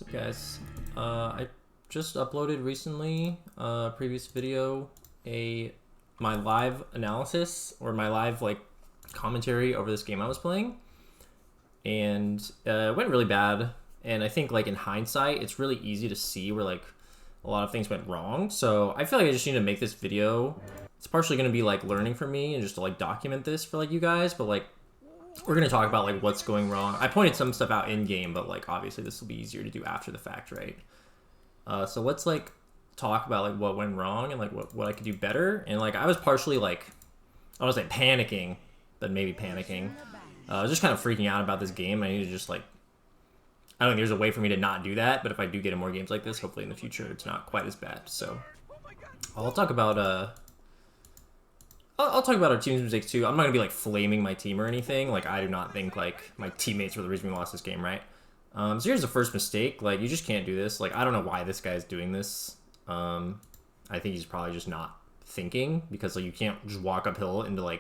What's up, guys? I just uploaded recently previous video my live analysis or my live commentary over this game I was playing, and it went really bad. And I think in hindsight, it's really easy to see where a lot of things went wrong. So I feel like I just need to make this video. It's partially going to be learning for me and just to document this for you guys, but we're going to talk about what's going wrong. I pointed some stuff out in game, but obviously this will be easier to do after the fact, right? So let's talk about what went wrong and what I could do better. And I was partially I want to say panicking, but maybe panicking. I was just kind of freaking out about this game. I need to just I don't think there's a way for me to not do that, but if I do get in more games like this, hopefully in the future it's not quite as bad. So I'll talk about I'll talk about our team's mistakes too. I'm not gonna be flaming my team or anything. I do not think my teammates were the reason we lost this game, right? So here's the first mistake. You just can't do this. I don't know why this guy's doing this. I think he's probably just not thinking, because you can't just walk uphill into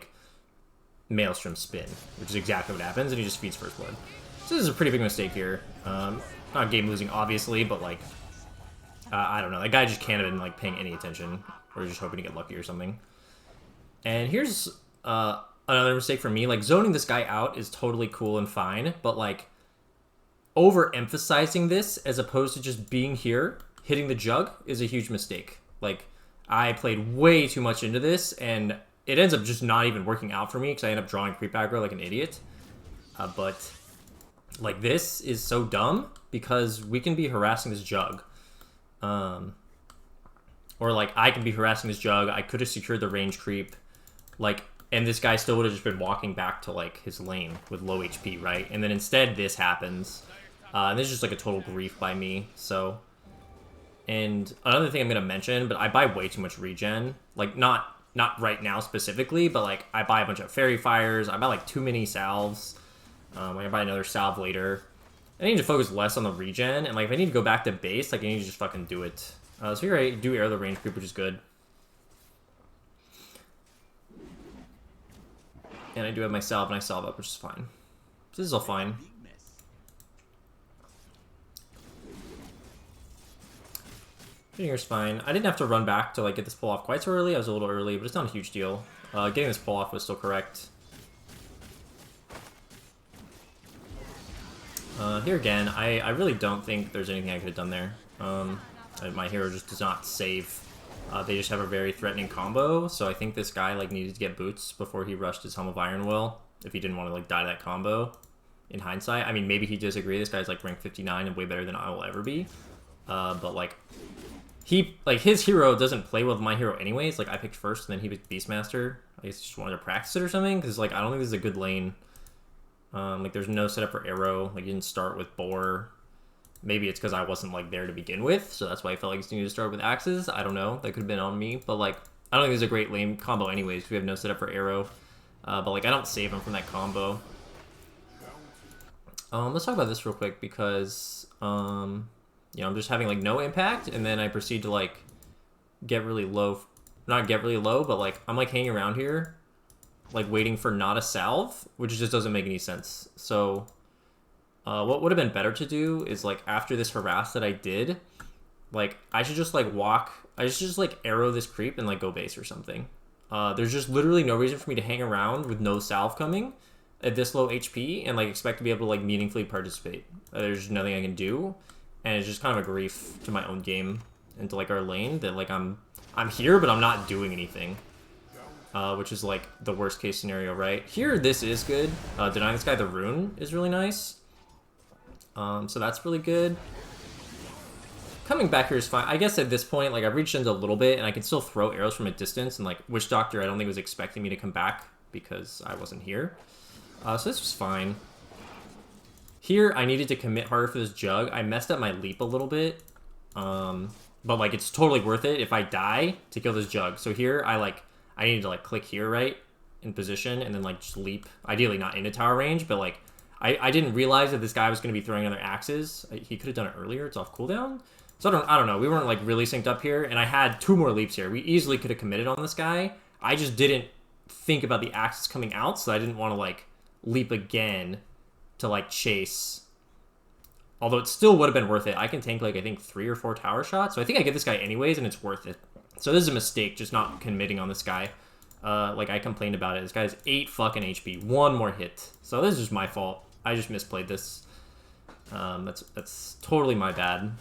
Maelstrom spin, which is exactly what happens, and he just feeds first blood. So this is a pretty big mistake here. Not game losing, obviously, but I don't know. That guy just can't have been paying any attention, or just hoping to get lucky or something. And here's another mistake for me. Zoning this guy out is totally cool and fine, but overemphasizing this as opposed to just being here, hitting the jug, is a huge mistake. I played way too much into this, and it ends up just not even working out for me because I end up drawing creep aggro like an idiot. But this is so dumb because we can be harassing this jug. Or I can be harassing this jug. I could have secured the range creep. And this guy still would have just been walking back to his lane with low HP, right? And then instead this happens. And this is just a total grief by me. So, and another thing I'm gonna mention, but I buy way too much regen. Not right now specifically, but I buy a bunch of fairy fires. I buy too many salves. I buy another salve later. I need to focus less on the regen, and if I need to go back to base, I need to just fucking do it. So here I do air the range creep, which is good. And I do have my salve, and I salve up, which is fine. So this is all fine. Here's fine. I didn't have to run back to get this pull off quite so early. I was a little early, but it's not a huge deal. Getting this pull off was still correct. Here again, I really don't think there's anything I could have done there. My hero just does not save. They just have a very threatening combo, so I think this guy needed to get boots before he rushed his Helm of Iron Will, if he didn't want to die to that combo. In hindsight, I mean, maybe he disagrees. This guy's rank 59 and way better than I will ever be. But his hero doesn't play well with my hero anyways. I picked first, and then he picked Beastmaster. I guess he just wanted to practice it or something, because I don't think this is a good lane. There's no setup for arrow. You didn't start with boar. Maybe it's because I wasn't there to begin with, so that's why I felt you need to start with axes. I don't know. That could have been on me, but I don't think this is a great lane combo anyways. We have no setup for arrow, but I don't save him from that combo. Let's talk about this real quick because I'm just having no impact, and then I proceed to get really low. Not get really low, but I'm hanging around here, waiting for not a salve, which just doesn't make any sense. So what would have been better to do is after this harass that I did, I should just walk. I should just arrow this creep and go base or something. There's just literally no reason for me to hang around with no salve coming at this low HP and expect to be able to meaningfully participate. There's just nothing I can do, and it's just kind of a grief to my own game and to our lane that I'm here but I'm not doing anything. Which is the worst case scenario, right? Here, this is good. Denying this guy the rune is really nice. So that's really good. Coming back here is fine. I guess at this point, I've reached into a little bit, and I can still throw arrows from a distance, and Witch Doctor I don't think was expecting me to come back because I wasn't here. So this was fine. Here, I needed to commit harder for this jug. I messed up my leap a little bit. But it's totally worth it if I die to kill this jug. So here, I needed to click here, right? In position, and then just leap. Ideally not into tower range, but I didn't realize that this guy was going to be throwing other axes. He could have done it earlier. It's off cooldown. So I don't know. We weren't really synced up here, and I had 2 more leaps here. We easily could have committed on this guy. I just didn't think about the axes coming out, so I didn't want to leap again to chase Although it still would have been worth it. I can tank like I think 3 or 4 tower shots. So I think I get this guy anyways, and it's worth it. So this is a mistake, just not committing on this guy. Like I complained about it. This guy's 8 fucking HP. 1 more hit. So this is just my fault. I just misplayed this. That's totally my bad.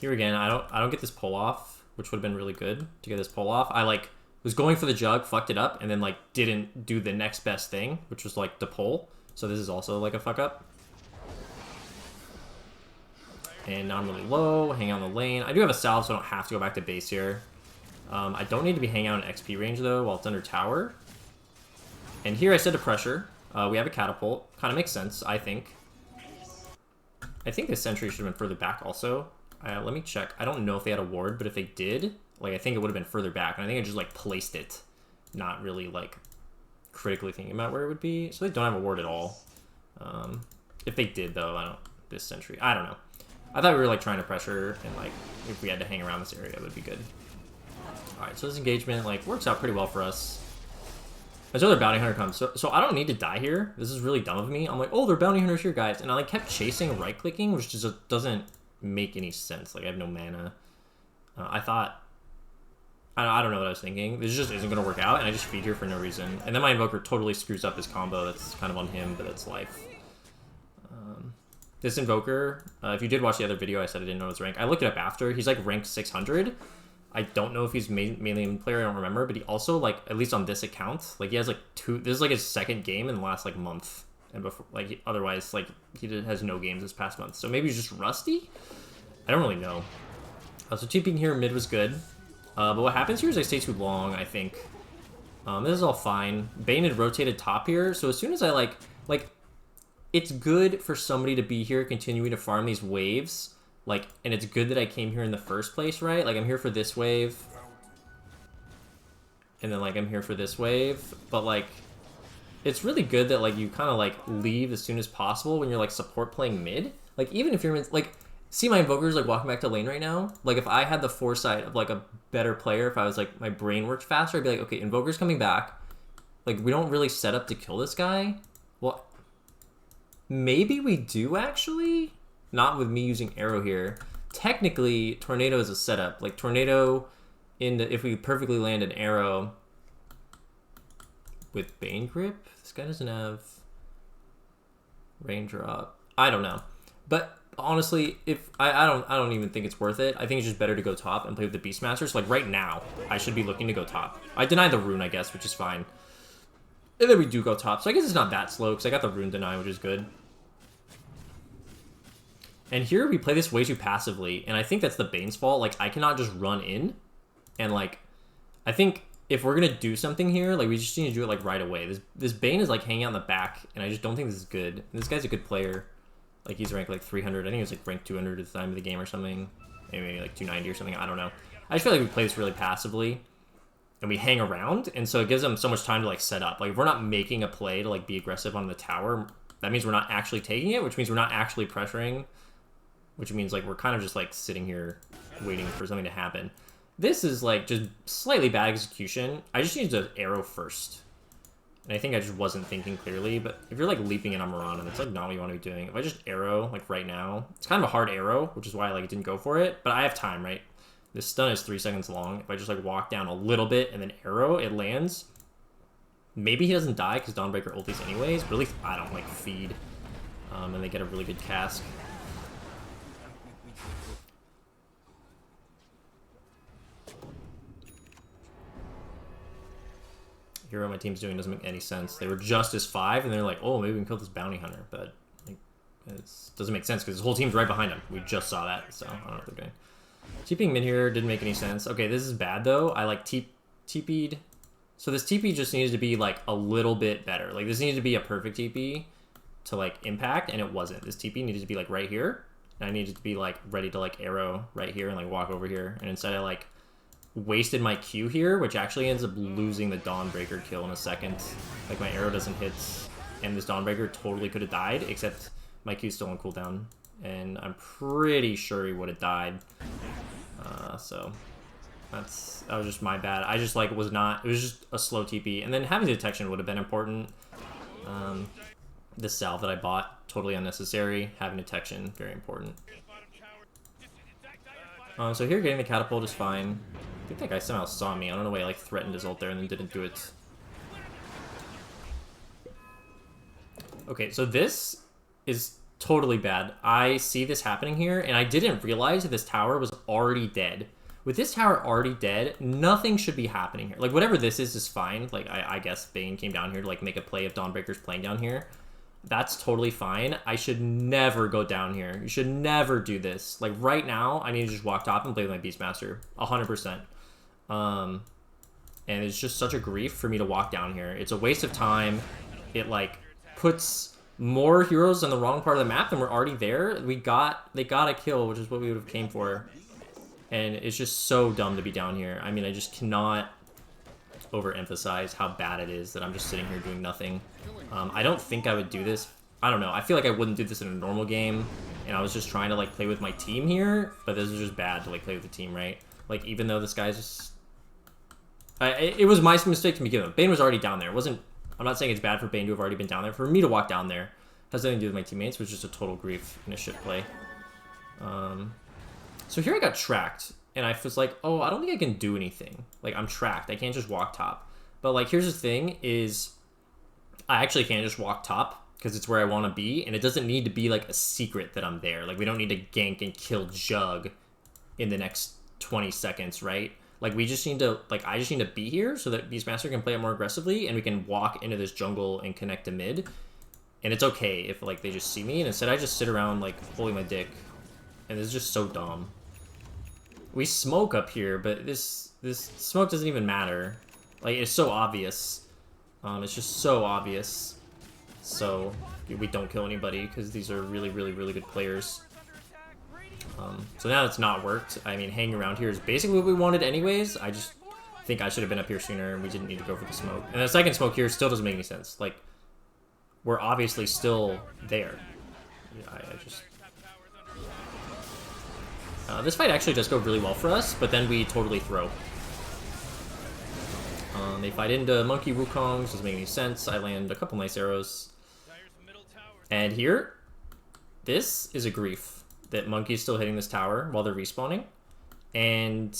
Here again, I don't get this pull off, which would have been really good to get this pull off. I like was going for the jug, fucked it up, and then like didn't do the next best thing, which was like the pull. So this is also like a fuck up. And now I'm really low, hang out on the lane. I do have a salve, so I don't have to go back to base here. I don't need to be hanging out in XP range though while it's under tower. And here I set a pressure. We have a catapult. Kind of makes sense, I think. I think this sentry should have been further back also. Let me check. I don't know if they had a ward, but if they did, like I think it would have been further back. And I think I just like placed it, not really like critically thinking about where it would be. So they don't have a ward at all. If they did though, this sentry, I don't know. I thought we were like trying to pressure, and like if we had to hang around this area, it would be good. All right, so this engagement like works out pretty well for us. As other bounty hunter comes, so I don't need to die here. This is really dumb of me. I'm like, oh, they're bounty hunters here, guys, and I like kept chasing right clicking, which just doesn't make any sense. Like I have no mana. I thought, I don't know what I was thinking. This just isn't gonna work out, and I just feed here for no reason. And then my invoker totally screws up his combo. That's kind of on him, but that's life. This invoker, if you did watch the other video, I said I didn't know his rank. I looked it up after. He's like ranked 600. I don't know if he's mainly a player, I don't remember, but he also, like, at least on this account, like, he has, like, this is, like, his second game in the last, like, month, and before, like, otherwise, like, has no games this past month, so maybe he's just rusty? I don't really know. So TPing here mid was good, but what happens here is I stay too long, I think. This is all fine. Bane had rotated top here, so as soon as I, like, it's good for somebody to be here continuing to farm these waves, like, and it's good that I came here in the first place, right? Like, I'm here for this wave, and then, like, I'm here for this wave, but, like, it's really good that, like, you kind of, like, leave as soon as possible when you're, like, support playing mid. Like, even if you're, like, see my invokers, like, walking back to lane right now? Like, if I had the foresight of, like, a better player, if I was, like, my brain worked faster, I'd be like, okay, invoker's coming back. Like, we don't really set up to kill this guy. Well, maybe we do, actually? Not with me using arrow here. Technically, tornado is a setup. Like, tornado, if we perfectly land an arrow with Bane Grip, this guy doesn't have raindrop. I don't know. But honestly, if I don't even think it's worth it. I think it's just better to go top and play with the Beastmaster. So, like, right now, I should be looking to go top. I deny the rune, I guess, which is fine. And then we do go top. So I guess it's not that slow, because I got the rune deny, which is good. And here we play this way too passively, and I think that's the Bane's fault. Like, I cannot just run in, and, like, I think if we're gonna do something here, like, we just need to do it, like, right away. This Bane is, like, hanging out in the back, and I just don't think this is good. And this guy's a good player. Like, he's ranked, like, 300. I think he was, like, ranked 200 at the time of the game or something. Maybe, like, 290 or something. I don't know. I just feel like we play this really passively, and we hang around, and so it gives them so much time to, like, set up. Like, if we're not making a play to, like, be aggressive on the tower, that means we're not actually taking it, which means we're not actually pressuring, which means, like, we're kind of just, like, sitting here waiting for something to happen. This is, like, just slightly bad execution. I just needed to arrow first. And I think I just wasn't thinking clearly, but if you're, like, leaping in on Mirana, that's, like, not what you want to be doing. If I just arrow, like, right now, it's kind of a hard arrow, which is why, like, I didn't go for it, but I have time, right? This stun is 3 seconds long. If I just, like, walk down a little bit and then arrow, it lands. Maybe he doesn't die because Dawnbreaker ultis anyways, but at least I don't, like, feed. And they get a really good cask. Hero my team's doing doesn't make any sense. They were just as 5, and they're like, oh, maybe we can kill this bounty hunter, but like, it doesn't make sense because his whole team's right behind him. We just saw that, so I don't know what they're doing. TPing mid here didn't make any sense. Okay, this is bad though. I like TP'd. So this TP just needed to be like a little bit better. Like this needed to be a perfect TP to like impact, and it wasn't. This TP needed to be like right here, and I needed to be like ready to like arrow right here and like walk over here, and instead I like wasted my Q here, which actually ends up losing the Dawnbreaker kill in a second. Like my arrow doesn't hit, and this Dawnbreaker totally could have died, except my Q's still on cooldown, and I'm pretty sure he would have died. So that was just my bad. I just like it was just a slow TP, and then having detection would have been important. This salve that I bought, totally unnecessary. Having detection, very important. So here, getting the catapult is fine. I think that guy somehow saw me. I don't know why he like threatened his ult there and then didn't do it. Okay, so this is totally bad. I see this happening here, and I didn't realize that this tower was already dead. With this tower already dead, nothing should be happening here. Like, whatever this is fine. Like, I guess Bane came down here to, like, make a play if Dawnbreaker's playing down here. That's totally fine. I should never go down here. You should never do this. Like, right now, I need to just walk top and play with my Beastmaster. 100%. And it's just such a grief for me to walk down here. It's a waste of time. It, like, puts more heroes on the wrong part of the map than we're already there. They got a kill, which is what we would have came for. And it's just so dumb to be down here. I mean, I just cannot overemphasize how bad it is that I'm just sitting here doing nothing. I don't think I would do this. I don't know. I feel like I wouldn't do this in a normal game. And I was just trying to, like, play with my team here. But this is just bad to, like, play with the team, right? Like, even though this guy's just... it was my mistake to begin with. Bane was already down there. It wasn't... I'm not saying it's bad for Bane to have already been down there. For me to walk down there has nothing to do with my teammates. It was just a total grief and a shit play. So here I got tracked. And I was like, oh, I don't think I can do anything. Like, I'm tracked. I can't just walk top. But, like, here's the thing is... I actually can't just walk top because it's where I want to be. And it doesn't need to be, like, a secret that I'm there. Like, we don't need to gank and kill Jug in the next 20 seconds, right? Like, we just need to, like, I just need to be here so that Beastmaster can play it more aggressively and we can walk into this jungle and connect to mid. And it's okay if, like, they just see me. And instead I just sit around, like, holding my dick. And it's just so dumb. We smoke up here, but this smoke doesn't even matter. Like, it's so obvious. It's just so obvious. So, we don't kill anybody because these are really, really, really good players. So now it's not worked. I mean, hanging around here is basically what we wanted anyways. I just think I should have been up here sooner and we didn't need to go for the smoke. And the second smoke here still doesn't make any sense. Like, we're obviously still there. Yeah, I just... this fight actually does go really well for us, but then we totally throw. They fight into Monkey Wukongs, doesn't make any sense. I land a couple nice arrows. And here, this is a grief. That Monkey's still hitting this tower while they're respawning. And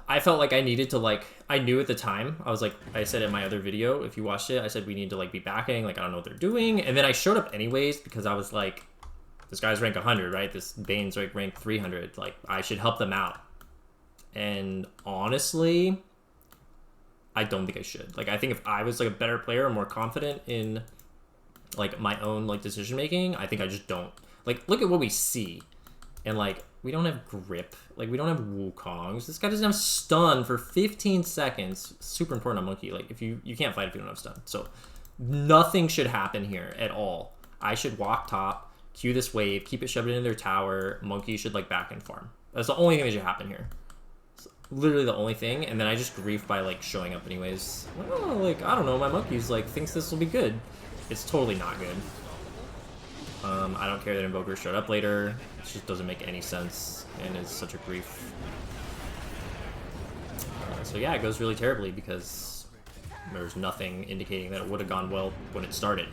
I felt like I needed to, like, I knew at the time, I was like, I said in my other video, if you watched it, I said we need to, like, be backing, like, I don't know what they're doing. And then I showed up anyways because I was like, this guy's rank 100, right? This Bane's like rank 300. Like, I should help them out. And honestly, I don't think I should. Like, I think if I was, like, a better player, more confident in... like my own like decision making, I think I just don't. Like, look at what we see, and like we don't have grip, like we don't have Wukongs. This guy doesn't have stun for 15 seconds. Super important on Monkey. Like, if you can't fight if you don't have stun. So nothing should happen here at all. I should walk top, queue this wave, keep it shoved into their tower. Monkey should like back and farm. That's the only thing that should happen here. It's literally the only thing. And then I just grief by like showing up anyways. Well, like, I don't know, my Monkey's like thinks this will be good. It's totally not good. I don't care that Invoker showed up later. It just doesn't make any sense, and it's such a grief. So yeah, it goes really terribly because there's nothing indicating that it would have gone well when it started.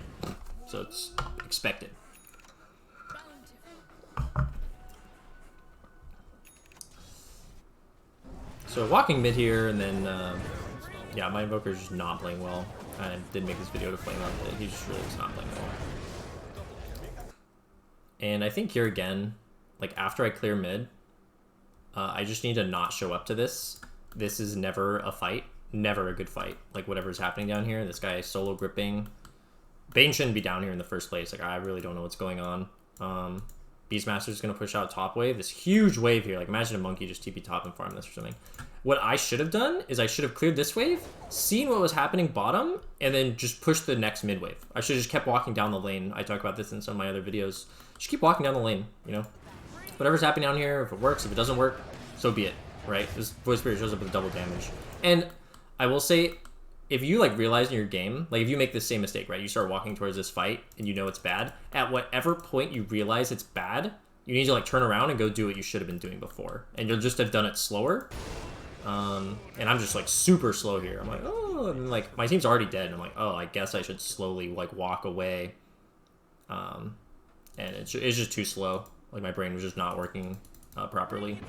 So it's expected. So walking mid here, and then yeah, my Invoker's just not playing well. I did make this video to flame up, but he just really was not playing well. And I think here again, like after I clear mid, I just need to not show up to this. This is never a fight, never a good fight. Like whatever's happening down here, this guy is solo gripping. Bane shouldn't be down here in the first place. Like I really don't know what's going on. Beastmaster's gonna push out top wave, this huge wave here. Like imagine a Monkey just TP top and farm this or something. What I should have done is I should have cleared this wave, seen what was happening bottom, and then just pushed the next mid wave. I should have just kept walking down the lane. I talk about this in some of my other videos. Just keep walking down the lane, you know? Whatever's happening down here, if it works, if it doesn't work, so be it, right? This Void Spirit shows up with double damage. And I will say, if you like realize in your game, like if you make the same mistake, right? You start walking towards this fight and you know it's bad. At whatever point you realize it's bad, you need to like turn around and go do what you should have been doing before. And you'll just have done it slower. And I'm just like super slow here. I'm like, oh, oh, and like my team's already dead. And I'm like, oh, I guess I should slowly like walk away. And it's just too slow. Like my brain was just not working properly.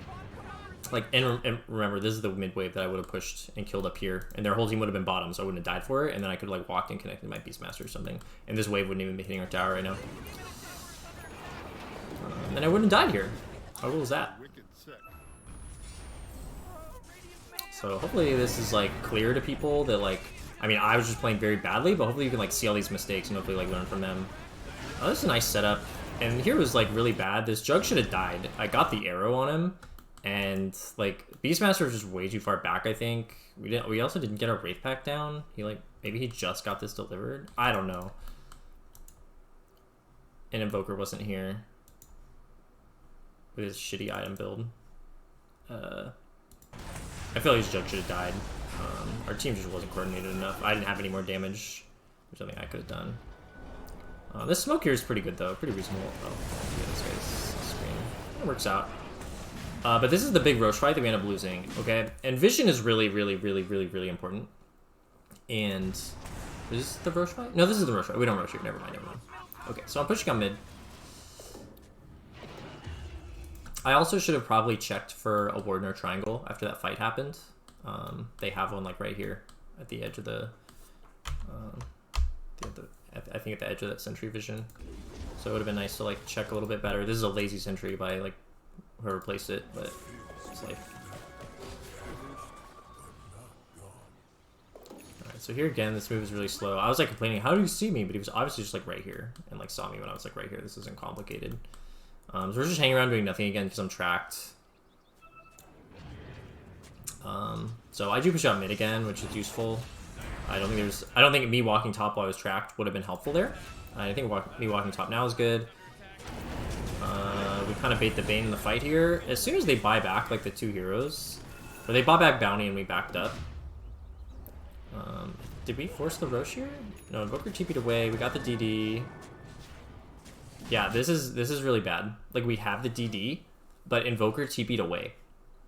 Like, and remember, this is the mid wave that I would have pushed and killed up here, and their whole team would have been bottom, so I wouldn't have died for it, and then I could like walked and connected my Beastmaster or something, and this wave wouldn't even be hitting our tower right now. And I wouldn't have died here. How cool is that? So hopefully this is like clear to people that like, I mean, I was just playing very badly, but hopefully you can like see all these mistakes and hopefully like learn from them. Oh, this is a nice setup. And here was like really bad. This Jug should have died. I got the arrow on him, and like Beastmaster was just way too far back. I think we also didn't get our Wraith Pack down. He like maybe he just got this delivered. I don't know. And Invoker wasn't here with his shitty item build. I feel like his Jug should have died. Our team just wasn't coordinated enough. I didn't have any more damage. There's something I could have done. This smoke here is pretty good though, pretty reasonable. Oh, yeah, this guy's screen. It works out. But this is the big Roche fight that we end up losing, okay? And vision is really, really, really, really, really important. And is this the Roche fight? No, this is the Roche fight. We don't Roche here. Never mind, never mind. Okay, so I'm pushing on mid. I also should have probably checked for a Warden or Triangle after that fight happened. They have one like right here at the edge of the I think at the edge of that sentry vision. So it would have been nice to like check a little bit better. This is a lazy sentry by like whoever placed it, but it's like. Alright, so here again, this move is really slow. I was like complaining, how do you see me? But he was obviously just like right here and like saw me when I was like right here. This isn't complicated. So we're just hanging around doing nothing again because I'm tracked. So I do push out mid again, which is useful. I don't think me walking top while I was tracked would have been helpful there. I think me walking top now is good. We kind of bait the Bane in the fight here. As soon as they buy back like the two heroes, or they bought back Bounty and we backed up. Did we force the Roche here? No, Invoker TP'd away. We got the DD. Yeah, this is really bad. Like we have the DD, but Invoker TP'd away.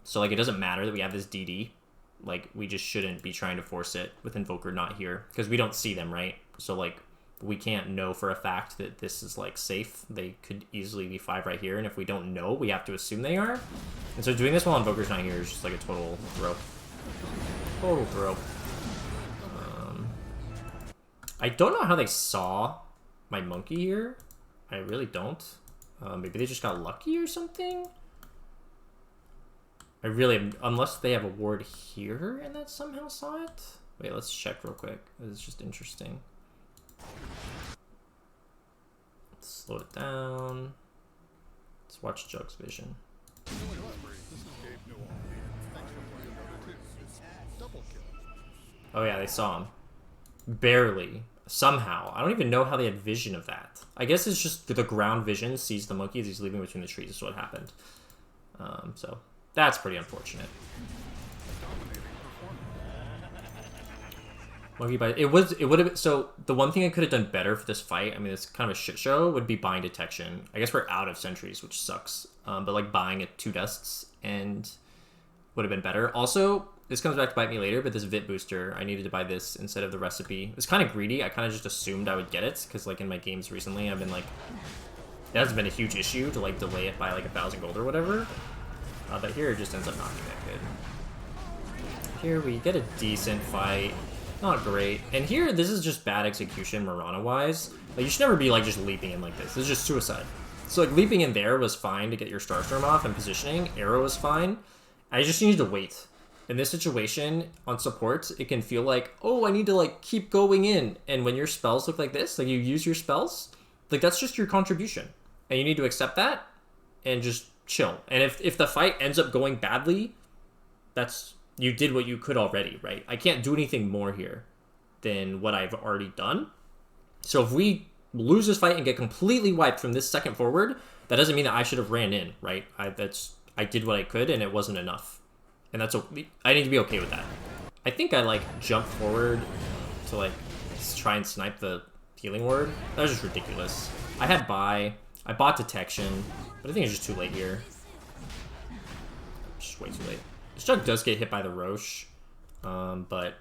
So like it doesn't matter that we have this DD. Like we just shouldn't be trying to force it with Invoker not here because we don't see them, right? So like we can't know for a fact that this is like safe. They could easily be 5 right here, and if we don't know, we have to assume they are. And so doing this while Invoker's not here is just like a total throw. Total throw. I don't know how they saw my monkey here. I really don't. Maybe they just got lucky or something. I really, unless they have a ward here and that somehow saw it. Wait, let's check real quick. It's just interesting. Let's slow it down. Let's watch Jug's vision. Oh yeah, they saw him. Barely. Somehow. I don't even know how they had vision of that. I guess it's just the ground vision sees the monkey as he's leaving between the trees. Is what happened. So that's pretty unfortunate. Monkey bite. It would have. So the one thing I could have done better for this fight, I mean, it's kind of a shit show, would be buying detection. I guess we're out of sentries, which sucks. But like buying at 2 dusts and would have been better. Also, this comes back to bite me later, but this Vit booster, I needed to buy this instead of the recipe. It's kind of greedy. I kind of just assumed I would get it because like in my games recently, I've been like, it hasn't been a huge issue to like delay it by like 1,000 gold or whatever. But here it just ends up not being that good. Here we get a decent fight. Not great. And here, this is just bad execution Mirana-wise. Like, you should never be, like, just leaping in like this. This is just suicide. So, like, leaping in there was fine to get your Starstorm off and positioning. Arrow was fine. I just needed to wait. In this situation, on support, it can feel like, oh, I need to, like, keep going in. And when your spells look like this, like, you use your spells, like, that's just your contribution. And you need to accept that and just chill. And if the fight ends up going badly, that's... you did what you could already, right? I can't do anything more here than what I've already done. So if we lose this fight and get completely wiped from this second forward, that doesn't mean that I should have ran in, right? I did what I could and it wasn't enough. And I need to be okay with that. I think I like jumped forward to like try and snipe the healing ward. That was just ridiculous. I bought detection, but I think it's just too late here. Just way too late. This Jug does get hit by the Roche, but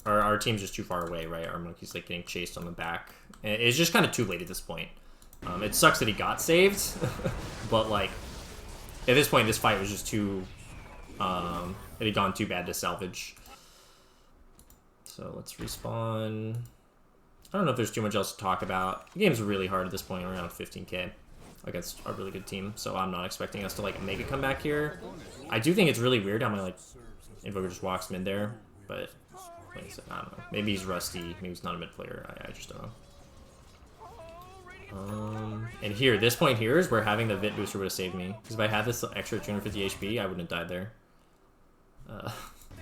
our team's just too far away, right? Our monkey's like getting chased on the back. And it's just kind of too late at this point. It sucks that he got saved, but like at this point, this fight was just too. It had gone too bad to salvage. So let's respawn. I don't know if there's too much else to talk about. The game's really hard at this point, around 15k against a really good team. So I'm not expecting us to like make a comeback here. I do think it's really weird how my like invoker just walks mid there, but like I said, I don't know. Maybe he's rusty. Maybe he's not a mid player. I just don't know. And here, this point here is where having the Vit booster would have saved me. Because if I had this extra 250 HP, I wouldn't have died there.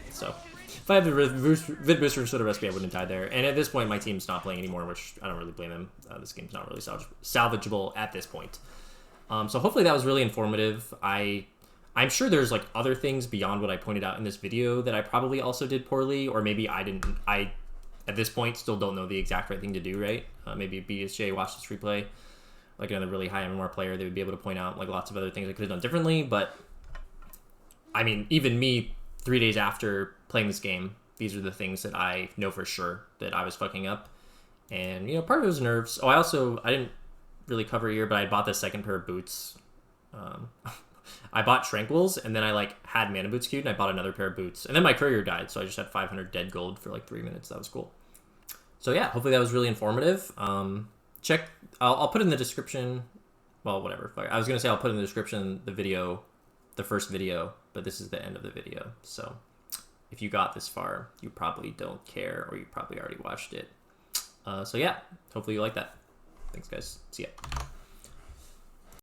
So, if I had the Vit booster instead of recipe, I wouldn't have died there. And at this point, my team's not playing anymore, which I don't really blame them. This game's not really salvageable at this point. So hopefully that was really informative. I'm sure there's like other things beyond what I pointed out in this video that I probably also did poorly, or maybe I at this point still don't know the exact right thing to do, right? Maybe BSJ watched this replay, like another really high MMR player, they would be able to point out like lots of other things I could have done differently. But I mean, even me 3 days after playing this game, these are the things that I know for sure that I was fucking up. And you know, part of it was nerves. Oh, I didn't really cover here, but I bought the second pair of boots. I bought Tranquils, and then I like had Mana Boots queued, and I bought another pair of boots. And then my courier died, so I just had 500 dead gold for like 3 minutes. That was cool. So yeah, hopefully that was really informative. I'll put in the description. Well, whatever. I was gonna say I'll put in the description the first video, but this is the end of the video. So if you got this far, you probably don't care, or you probably already watched it. So yeah, hopefully you like that. Thanks, guys. See ya.